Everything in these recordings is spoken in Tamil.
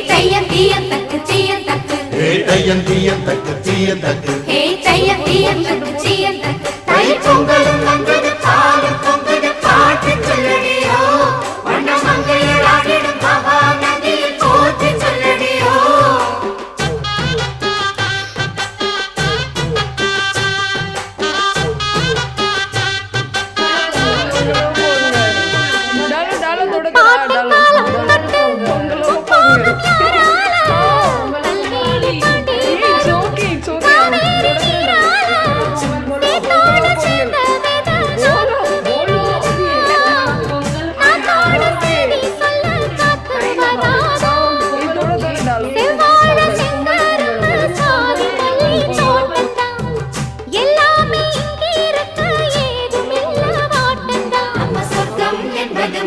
தையந்தியந்தக்கு சீயந்தக்கு தையந்தியந்தக்கு சீயந்தக்கு தையந்தியந்தக்கு சீயந்தக்கு தை பொங்கலும் வந்தது பாலும் பொங்குது பாட்டு சொல்லடியோ வண்ண மங்கையராடிடும் மகா நதியில் போற்றி சொல்லடியோ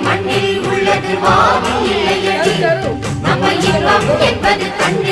மண்ணில் உள்ளது வானில் இல்லையடி நம்ம இன்பம் என்பது கண்ணு